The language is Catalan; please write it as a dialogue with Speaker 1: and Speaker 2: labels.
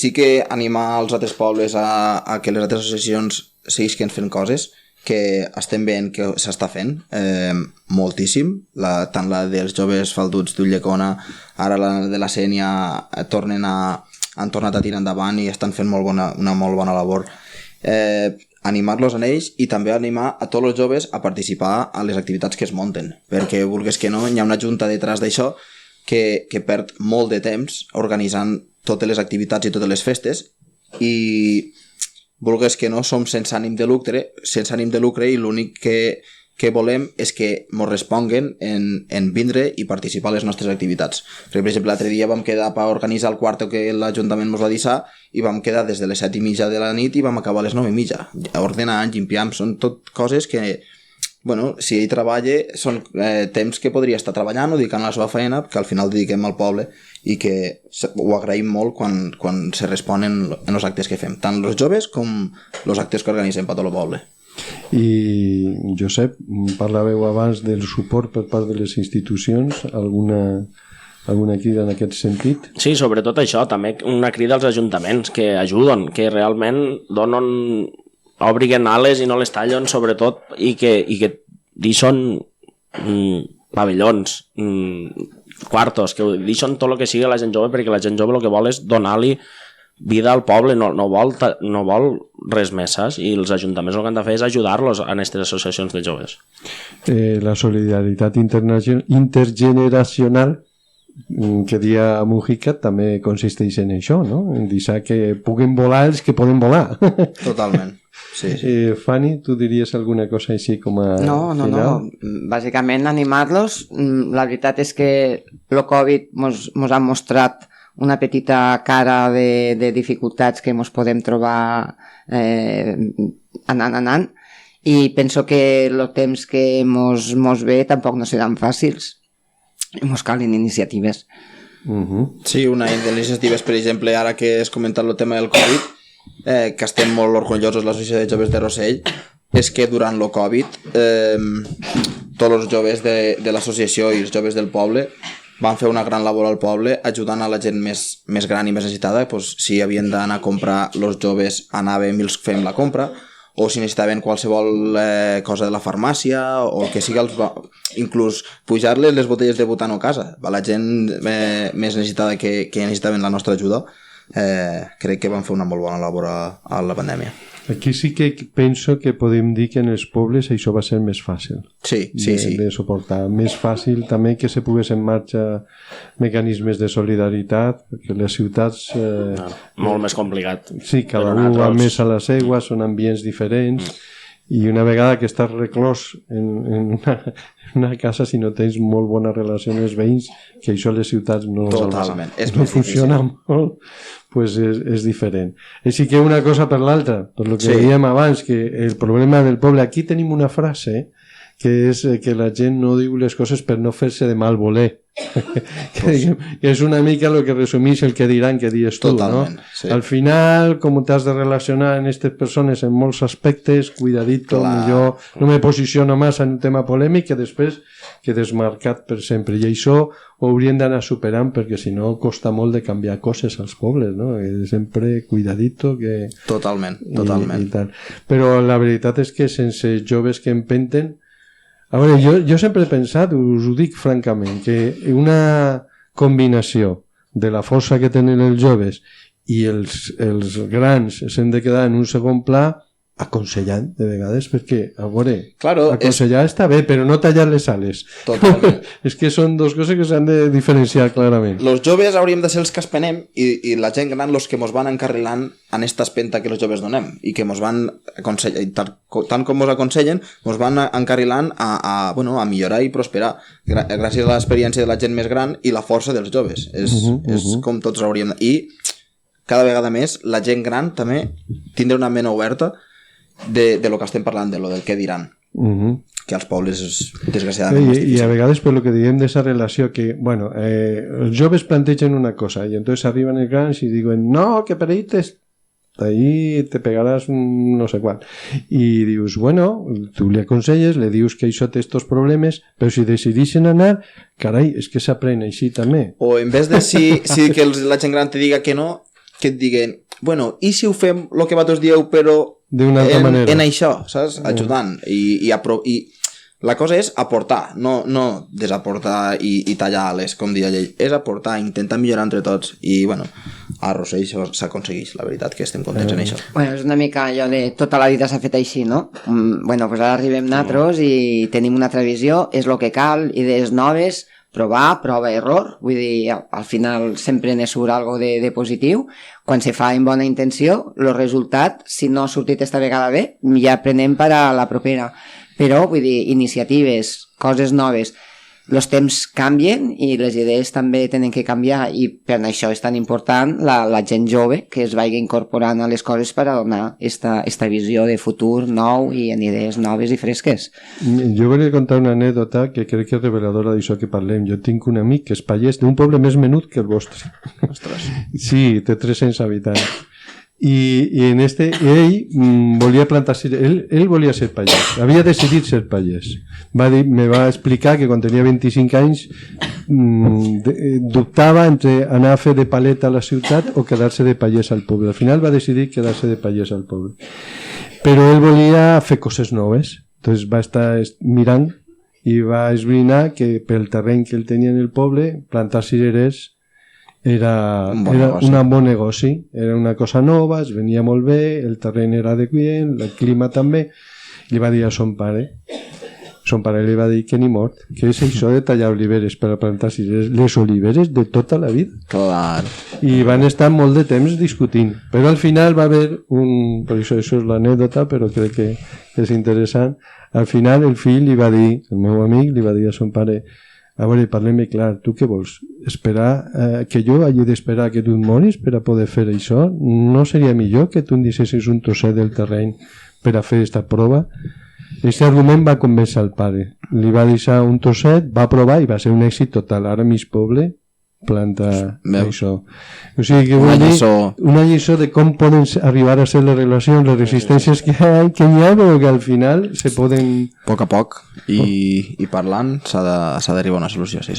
Speaker 1: sí que animar els altres pobles a que les altres associacions seguisquen fent coses que estem veient que s'està fent moltíssim, tant la dels joves falduts d'Ulldecona, ara la de la Sénia han tornat a tirar endavant i estan fent una molt bona labor. Animar-los a ells i també animar a tots els joves a participar a les activitats que es munten, perquè vulguis que no, hi ha una junta detrás d'això que perd molt de temps organitzant totes les activitats i totes les festes i vulguis que no, som sense ànim de lucre i l'únic que volem és que ens responguen en vindre i participar a les nostres activitats. Per exemple, l'altre dia vam quedar per organitzar el quarto que l'Ajuntament ens va deixar i vam quedar des de les 7:30 de la nit i vam acabar a les 9:30. Ordenant, limpiant, són tot coses que, bueno, si ell treballa, són temps que podria estar treballant o dedicant a la seva feina, que al final dediquem al poble i que ho agraïm molt quan se responen en els actes que fem, tant els joves com els actes que organitzem per tot el poble.
Speaker 2: I Josep, parlàveu abans del suport per part de les institucions, alguna crida en aquest sentit?
Speaker 3: Sí, sobretot això, també una crida als ajuntaments que ajuden, que realment obriguen ales i no les tallen, sobretot, i que deixen pavellons, quartos, que deixen tot el que sigui a la gent jove, perquè la gent jove el que vol és donar-li vida al poble, no vol res més, saps? I els ajuntaments el que han de fer és ajudar-los en aquestes associacions de joves.
Speaker 2: La solidaritat intergeneracional que dia Mujica també consisteix en això, no? En deixar que puguen volar els que poden volar.
Speaker 1: Totalment. Sí.
Speaker 2: Fanny, tu diries alguna cosa així com a
Speaker 4: No. Bàsicament animar-los. La veritat és que el Covid mos ha mostrat una petita cara de dificultats que mos podem trobar anant i penso que el temps que mos ve tampoc no seran fàcils i mos calen iniciatives.
Speaker 1: Sí, una de les iniciatives, per exemple, ara que has comentat el tema del Covid, que estem molt orgullosos l'Associació de Joves de Rossell, és que durant el Covid tots els joves de l'associació i els joves del poble van fer una gran labor al poble ajudant a la gent més gran i més necessitada. Pues, si havien d'anar a comprar, els joves anàvem i els fèiem la compra, o si necessitaven qualsevol cosa de la farmàcia o el que sigui, inclús pujar-les les botelles de butano a casa. La gent més necessitada que necessitaven la nostra ajuda, crec que van fer una molt bona labor a la pandèmia.
Speaker 2: Aquí sí que penso que podem dir que en els pobles això va ser més fàcil.
Speaker 1: Sí.
Speaker 2: De suportar. Més fàcil també que se pogués en marxa mecanismes de solidaritat, perquè les ciutats...
Speaker 3: molt més complicat.
Speaker 2: Sí, cada un va més a la seua, són ambients diferents, i una vegada que estàs reclòs en una casa, si no tens molt bona relació amb els veïns, que això a les ciutats no funciona molt, pues és diferent. Així que una cosa per l'altra, per lo que dèiem abans, que el problema del poble, aquí tenim una frase que és que la gent no diu les coses per no fer-se de mal voler. que és una mica el que resumís el que diran que dius tu.
Speaker 1: Totalment,
Speaker 2: no?
Speaker 1: Sí.
Speaker 2: Al final, com t'has de relacionar amb aquestes persones en molts aspectes, cuidadito, millor no me posiciono més en un tema polèmic que després quedes marcat per sempre. I això ho haurien d'anar superant perquè si no costa molt de canviar coses als pobles, no? Sempre cuidadito que...
Speaker 1: Totalment.
Speaker 2: I tal. Però la veritat és que sense joves que empenten. A veure, jo sempre he pensat, us ho dic francament, que una combinació de la força que tenen els joves i els grans s'han de quedar en un segon pla aconsellant de vegades, perquè a veure, aconsellar està bé, però no tallar les ales.
Speaker 1: Totalment.
Speaker 2: És que són dues coses que s'han de diferenciar clarament.
Speaker 1: Els joves hauríem de ser els que espenem i la gent gran els que ens van encarrilant en esta espenta que els joves donem i que ens van aconsellar, tant com ens aconsellen, ens van encarrilant a millorar i prosperar gràcies a l'experiència de la gent més gran i la força dels joves. És com tots hauríem de... I cada vegada més la gent gran també tindrà una ment oberta de lo que estem parlant, de lo del què diran, que als pobles desgraciadament
Speaker 2: i a vegades per lo que diem d'esa relació que, bueno, els joves plantegen una cosa i entonces arriben els grans i diuen no, que per ahí te pegaràs no sé quant i dius, bueno, tu li aconselles, le dius que això té estos problemes, però si decideixen anar, carai, és que s'aprèn així també.
Speaker 1: O en vez de si que la gent gran te diga que no, que et diguen, bueno, i si ho fem el que vosaltres dieu, però
Speaker 2: d'una altra manera.
Speaker 1: En això, saps? Ajudant. I la cosa és aportar, no desaportar i tallar ales, com deia ell. És aportar, intentar millorar entre tots. I, bueno, a Rossell s'aconsegueix, la veritat, que estem contents en això.
Speaker 4: Bueno, és una mica allò de tota la vida s'ha fet així, no? Bueno, pues ara arribem nosaltres i tenim una altra visió, és el que cal, idees noves, provar, prova, error, vull dir, al final sempre ne surt algo de positiu. Quan se fa en bona intenció, el resultat, si no ha sortit esta vegada bé, ja prenem per a la propera. Però, vull dir, iniciatives, coses noves, els temps canvien i les idees també tenen que canviar, i per això és tan important la gent jove que es vagi incorporant a les coses per a donar esta visió de futur nou i en idees noves i fresques.
Speaker 2: Jo volia contar una anècdota que crec que és reveladora d'això que parlem. Jo tinc un amic que és pagès d'un poble més menut que el vostre.
Speaker 1: Ostres.
Speaker 2: Sí, té 300 habitants. I en ell volia plantar cireres, ell volia ser pagès, havia decidit ser pagès. Me va explicar que quan tenia 25 anys dubtava entre anar a fer de paleta a la ciutat o quedar-se de pagès al poble. Al final va decidir quedar-se de pagès al poble, però ell volia fer coses noves. Entonces va estar mirant i va esbrinar que pel terreny que ell tenia en el poble, plantar cireres era un bon negoci, era una cosa nova, es venia molt bé, el terreny era adequat, el clima també. Li va dir a son pare li va dir que ni mort, que és això de tallar oliveres per a plantar cireres, les oliveres de tota la vida.
Speaker 1: Clar.
Speaker 2: I van estar molt de temps discutint, però al final va haver per això és l'anècdota, però crec que és interessant. Al final el fill li va dir, el meu amic li va dir a son pare: a veure, parlem clar, tu què vols? Esperar que jo hagi d'esperar que tu et moris per a poder fer això? No seria millor que tu em deixessis un trosset del terreny per a fer aquesta prova? Aquest argument va convèncer el pare. Li va deixar un trosset, va provar i va ser un èxit total. Ara mig poble planta això. O sigui que una lliçó de com poden arribar a ser les relacions, les resistències que hi ha, però que al final se poden...
Speaker 1: A poc a poc i parlant s'ha d'arribar a una solució, sí.